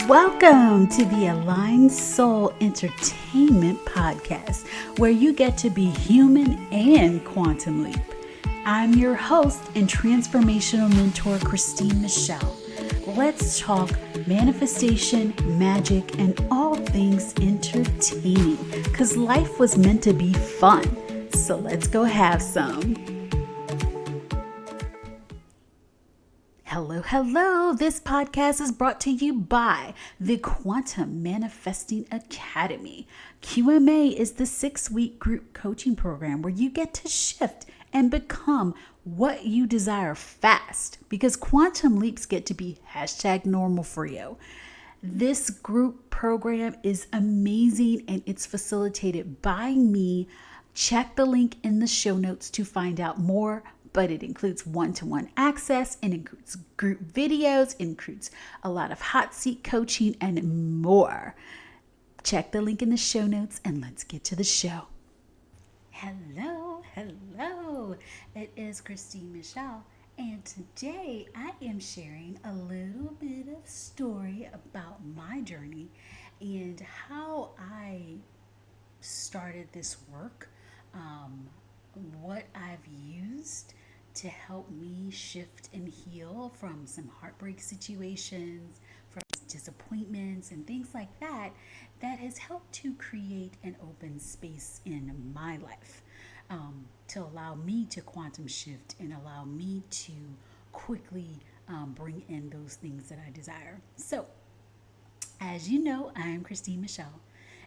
Welcome to the Aligned Soul Entertainment Podcast, where you get to be human and quantum leap. I'm your host and transformational mentor, Christine Michelle. Let's talk manifestation, magic, and all things entertaining, because life was meant to be fun. So let's go have some. Hello. This podcast is brought to you by the Quantum Manifesting Academy. QMA is the 6-week group coaching program where you get to shift and become what you desire fast, because quantum leaps get to be #normal for you. This group program is amazing and it's facilitated by me. Check the link in the show notes to find out more. But it includes one-to-one access, it includes group videos, it includes a lot of hot seat coaching and more. Check the link in the show notes and let's get to the show. Hello. It is Christine Michelle, and today I am sharing a little bit of story about my journey and how I started this work, what I've used to help me shift and heal from some heartbreak situations, from disappointments and things like that, that has helped to create an open space in my life, to allow me to quantum shift and allow me to quickly bring in those things that I desire. So, as you know, I am Christine Michelle,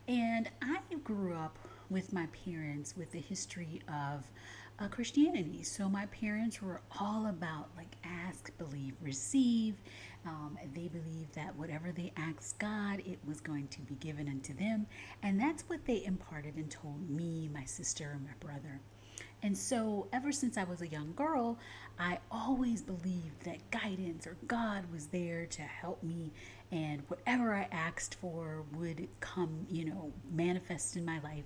and I grew up with my parents with a history of Christianity. So my parents were all about ask, believe, receive. They believed that whatever they asked God, it was going to be given unto them. And that's what they imparted and told me, my sister, and my brother. And so ever since I was a young girl, I always believed that guidance or God was there to help me, and whatever I asked for would come, manifest in my life.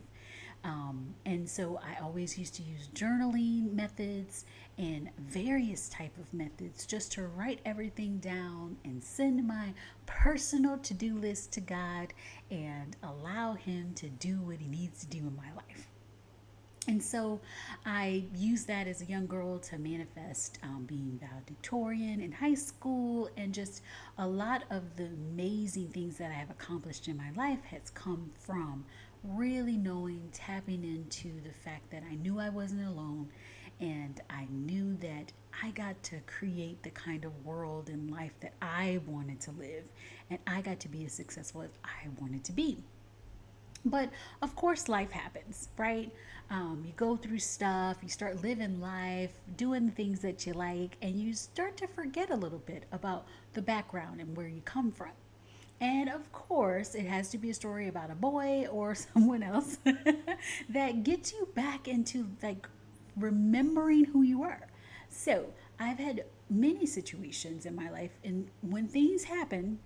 And so I always used to use journaling methods and various type of methods just to write everything down and send my personal to-do list to God and allow him to do what he needs to do in my life. And so I used that as a young girl to manifest being valedictorian in high school, and just a lot of the amazing things that I have accomplished in my life has come from really knowing, tapping into the fact that I knew I wasn't alone, and I knew that I got to create the kind of world and life that I wanted to live, and I got to be as successful as I wanted to be. But of course, life happens, right? You go through stuff, you start living life, doing the things that you like, and you start to forget a little bit about the background and where you come from. And of course, it has to be a story about a boy or someone else that gets you back into remembering who you were. So I've had many situations in my life, and when things happen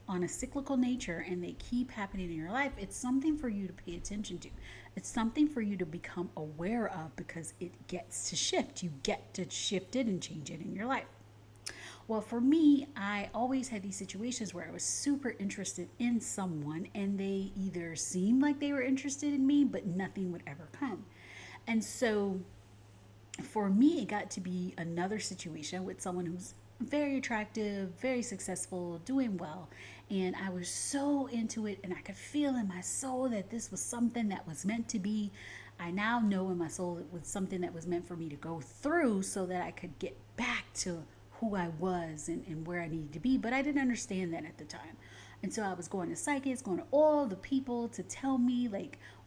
on a cyclical nature and they keep happening in your life, it's something for you to pay attention to. It's something for you to become aware of, because it gets to shift. You get to shift it and change it in your life. Well, for me, I always had these situations where I was super interested in someone, and they either seemed like they were interested in me, but nothing would ever come. And so for me, it got to be another situation with someone who's very attractive, very successful, doing well. And I was so into it, and I could feel in my soul that this was something that was meant to be. I now know in my soul it was something that was meant for me to go through so that I could get back to who I was and where I needed to be. But I didn't understand that at the time. And so I was going to psychics, going to all the people to tell me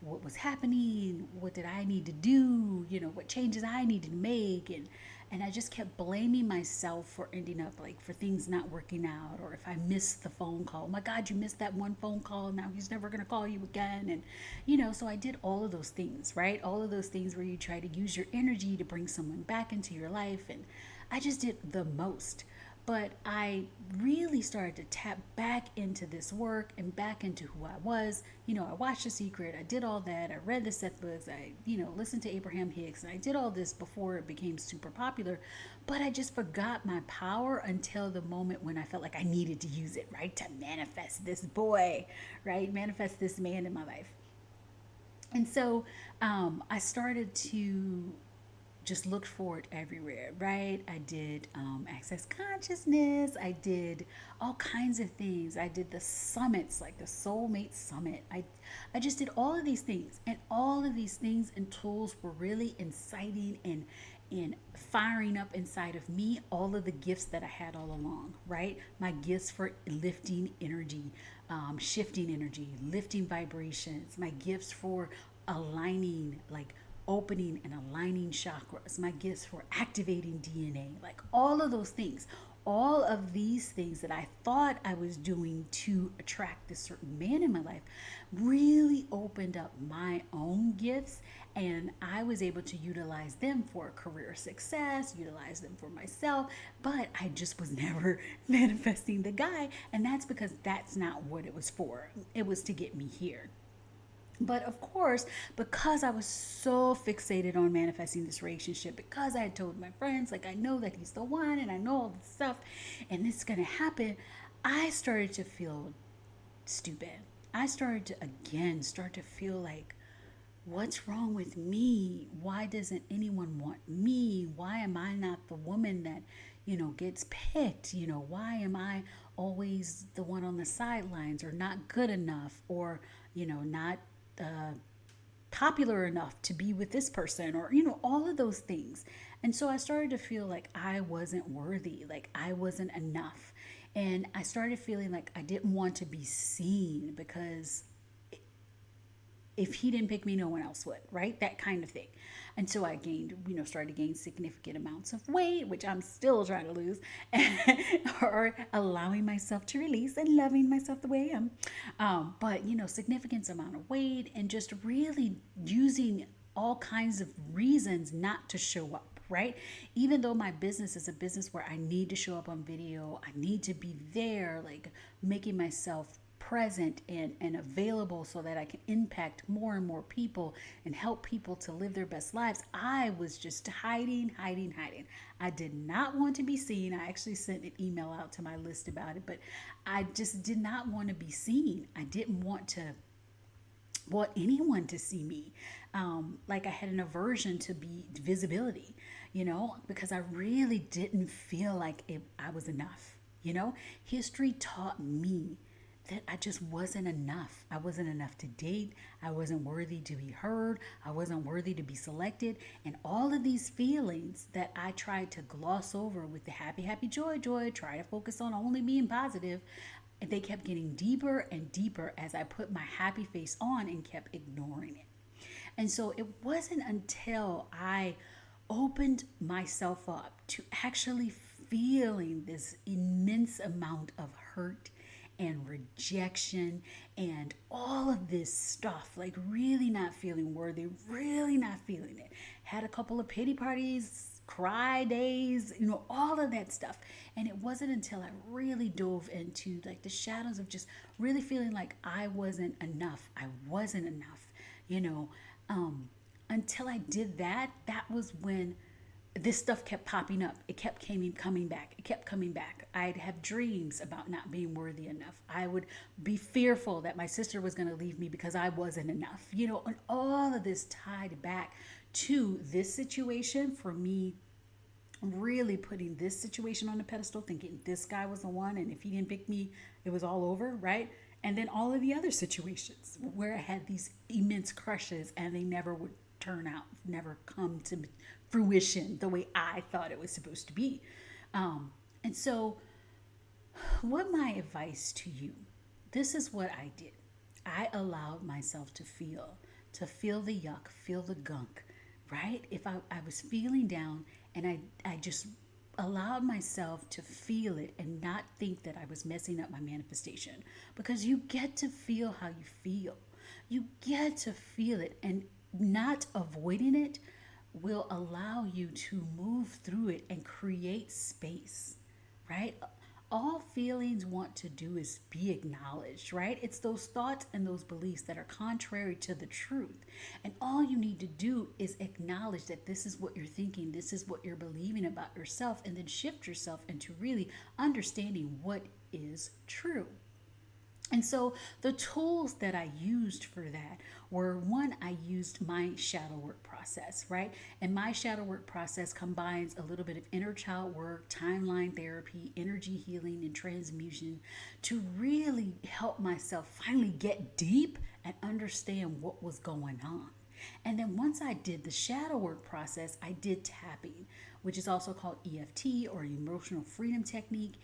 what was happening, what did I need to do, what changes I needed to make. And I just kept blaming myself for ending up for things not working out, or if I missed the phone call. Oh my God, you missed that one phone call. Now he's never going to call you again. And, so I did all of those things, right? All of those things where you try to use your energy to bring someone back into your life. And I just did the most. But I really started to tap back into this work and back into who I was. I watched The Secret, I did all that, I read the Seth books, I, listened to Abraham Hicks, and I did all this before it became super popular. But I just forgot my power until the moment when I felt like I needed to use it, right? To manifest this boy, right? Manifest this man in my life. And so I started to just looked for it everywhere, right? I did access consciousness. I did all kinds of things. I did the summits, like the soulmate summit. I just did all of these things, and all of these things and tools were really inciting and firing up inside of me all of the gifts that I had all along, right? My gifts for lifting energy, shifting energy, lifting vibrations, my gifts for aligning, like opening and aligning chakras, my gifts for activating DNA, like all of those things. All of these things that I thought I was doing to attract this certain man in my life really opened up my own gifts, and I was able to utilize them for career success, utilize them for myself, but I just was never manifesting the guy, and that's because that's not what it was for. It was to get me here. But of course, because I was so fixated on manifesting this relationship, because I had told my friends, like, I know that he's the one and I know all this stuff and it's going to happen, I started to feel stupid. I started to again start to feel like, what's wrong with me? Why doesn't anyone want me? Why am I not the woman that, gets picked? Why am I always the one on the sidelines, or not good enough, or, not uh, popular enough to be with this person, or all of those things. And so I started to feel like I wasn't worthy, like I wasn't enough. And I started feeling like I didn't want to be seen, because if he didn't pick me, no one else would, right? That kind of thing. And so I gained, started to gain significant amounts of weight, which I'm still trying to lose, or allowing myself to release and loving myself the way I am. But, significant amount of weight, and just really using all kinds of reasons not to show up, right? Even though my business is a business where I need to show up on video, I need to be there, like making myself present and available so that I can impact more and more people and help people to live their best lives. I was just hiding. I did not want to be seen. I actually sent an email out to my list about it, but I just did not want to be seen. I didn't want anyone to see me. Like I had an aversion to be visibility, because I really didn't feel like I was enough. History taught me that I just wasn't enough. I wasn't enough to date. I wasn't worthy to be heard. I wasn't worthy to be selected. And all of these feelings that I tried to gloss over with the happy, happy, joy, joy, try to focus on only being positive, and they kept getting deeper and deeper as I put my happy face on and kept ignoring it. And so it wasn't until I opened myself up to actually feeling this immense amount of hurt and rejection and all of this stuff, like really not feeling worthy, really not feeling it. Had a couple of pity parties, cry days, all of that stuff. And it wasn't until I really dove into like the shadows of just really feeling like I wasn't enough. I wasn't enough, until I did that, that was when this stuff kept popping up. It kept coming back. It kept coming back. I'd have dreams about not being worthy enough. I would be fearful that my sister was going to leave me because I wasn't enough, and all of this tied back to this situation, for me really putting this situation on the pedestal, thinking this guy was the one, and if he didn't pick me, it was all over, right? And then all of the other situations where I had these immense crushes and they never would turn out, never come to fruition the way I thought it was supposed to be. And so, what my advice to you? This is what I did. I allowed myself to feel the yuck, feel the gunk, right? If I was feeling down, and I just allowed myself to feel it and not think that I was messing up my manifestation, because you get to feel how you feel. You get to feel it, and not avoiding it will allow you to move through it and create space, right? All feelings want to do is be acknowledged, right? It's those thoughts and those beliefs that are contrary to the truth. And all you need to do is acknowledge that this is what you're thinking, this is what you're believing about yourself, and then shift yourself into really understanding what is true. And so the tools that I used for that were, one, I used my shadow work process, right? And my shadow work process combines a little bit of inner child work, timeline therapy, energy healing, and transmutation to really help myself finally get deep and understand what was going on. And then once I did the shadow work process, I did tapping, which is also called EFT or emotional freedom technique.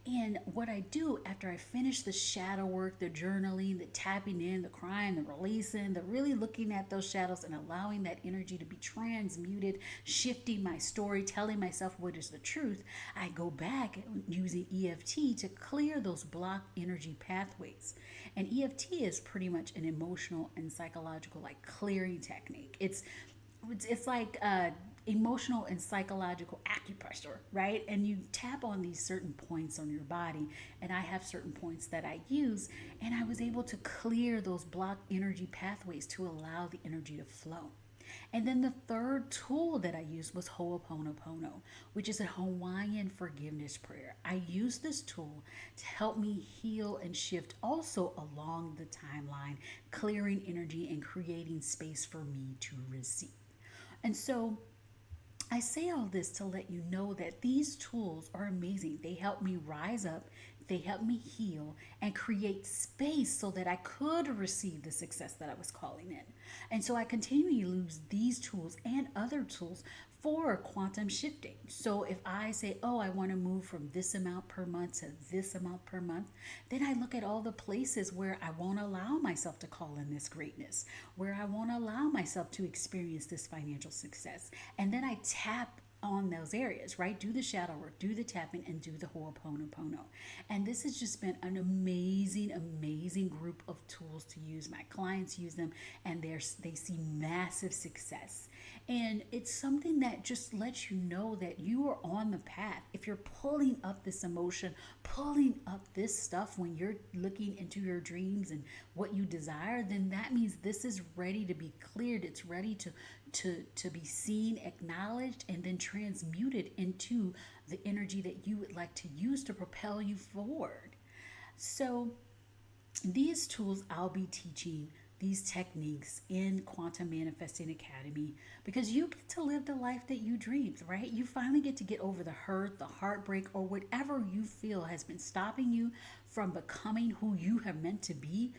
And what I do after I finish the shadow work, the journaling, the tapping in, the crying, the releasing, the really looking at those shadows and allowing that energy to be transmuted, shifting my story, telling myself what is the truth, I go back using EFT to clear those blocked energy pathways. And EFT is pretty much an emotional and psychological like clearing technique. It's like emotional and psychological acupressure, right? And you tap on these certain points on your body, and I have certain points that I use, and I was able to clear those blocked energy pathways to allow the energy to flow. And then the third tool that I used was Ho'oponopono, which is a Hawaiian forgiveness prayer. I use this tool to help me heal and shift also along the timeline, clearing energy and creating space for me to receive. And so I say all this to let you know that these tools are amazing. They help me rise up, they help me heal, and create space so that I could receive the success that I was calling in. And so I continue to use these tools and other tools for quantum shifting. So if I say, oh, I want to move from this amount per month to this amount per month, then I look at all the places where I won't allow myself to call in this greatness, where I won't allow myself to experience this financial success. And then I tap on those areas, right? Do the shadow work, do the tapping, and do the Ho'oponopono. And this has just been an amazing, amazing group of tools to use. My clients use them, and they see massive success. And it's something that just lets you know that you are on the path. If you're pulling up this emotion, pulling up this stuff when you're looking into your dreams and what you desire, then that means this is ready to be cleared. It's ready to be seen, acknowledged, and then transmuted into the energy that you would like to use to propel you forward. So these tools I'll be teaching, these techniques in Quantum Manifesting Academy, because you get to live the life that you dreamed, right? You finally get to get over the hurt, the heartbreak, or whatever you feel has been stopping you from becoming who you have meant to be.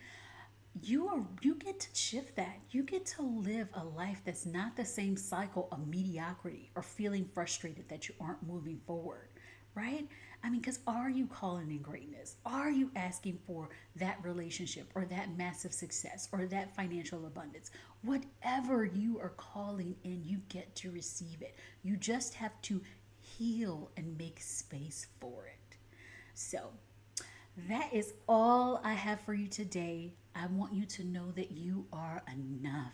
You get to shift that. You get to live a life that's not the same cycle of mediocrity or feeling frustrated that you aren't moving forward, right? I mean, because are you calling in greatness? Are you asking for that relationship or that massive success or that financial abundance? Whatever you are calling in, you get to receive it. You just have to heal and make space for it. So that is all I have for you today. I want you to know that you are enough.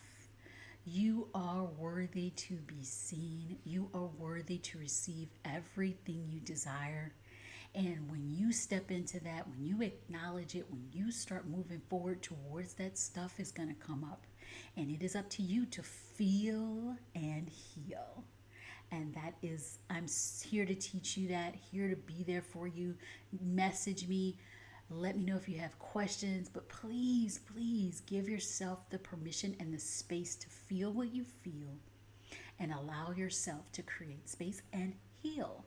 You are worthy to be seen. You are worthy to receive everything you desire. And when you step into that, when you acknowledge it, when you start moving forward towards that, stuff is going to come up. And it is up to you to feel and heal. And that is, I'm here to teach you that, here to be there for you. Message me. Let me know if you have questions, but please, please give yourself the permission and the space to feel what you feel and allow yourself to create space and heal.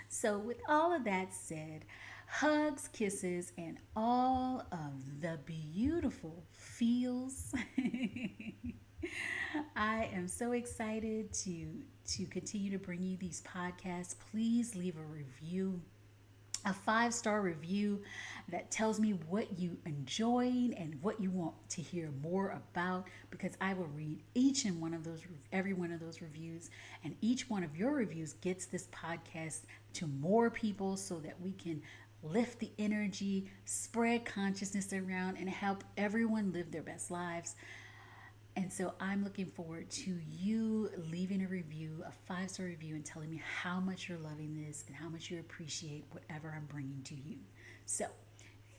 So with all of that said, hugs, kisses, and all of the beautiful feels. I am so excited to continue to bring you these podcasts. Please leave a review, a 5-star review that tells me what you enjoyed and what you want to hear more about, because I will read every one of those reviews, and each one of your reviews gets this podcast to more people so that we can lift the energy, spread consciousness around, and help everyone live their best lives. And so I'm looking forward to you leaving a review, a 5-star review, and telling me how much you're loving this and how much you appreciate whatever I'm bringing to you. So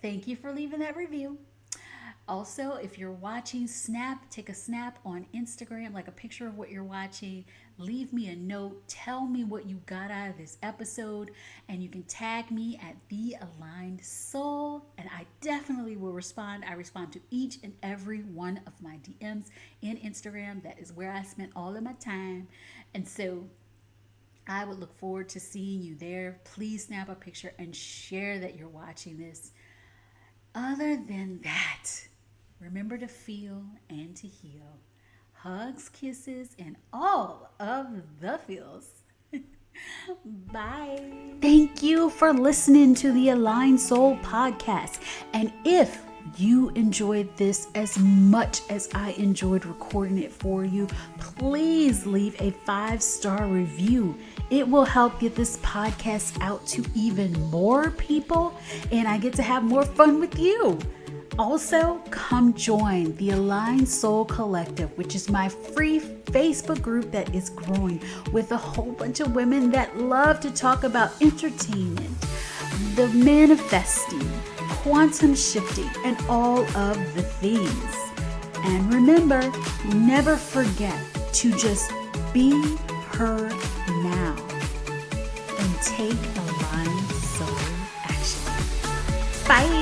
thank you for leaving that review. Also, if you're watching, take a snap on Instagram, like a picture of what you're watching. Leave me a note. Tell me what you got out of this episode. And you can tag me at The Aligned Soul. And I definitely will respond. I respond to each and every one of my DMs in Instagram. That is where I spent all of my time. And so I would look forward to seeing you there. Please snap a picture and share that you're watching this. Other than that, remember to feel and to heal. Hugs, kisses, and all of the feels. Bye. Thank you for listening to the Aligned Soul podcast. And if you enjoyed this as much as I enjoyed recording it for you, please leave a 5-star review. It will help get this podcast out to even more people, and I get to have more fun with you. Also, come join the Aligned Soul Collective, which is my free Facebook group that is growing with a whole bunch of women that love to talk about entertainment, the manifesting, quantum shifting, and all of the things. And remember, never forget to just be her now and take aligned soul action. Bye.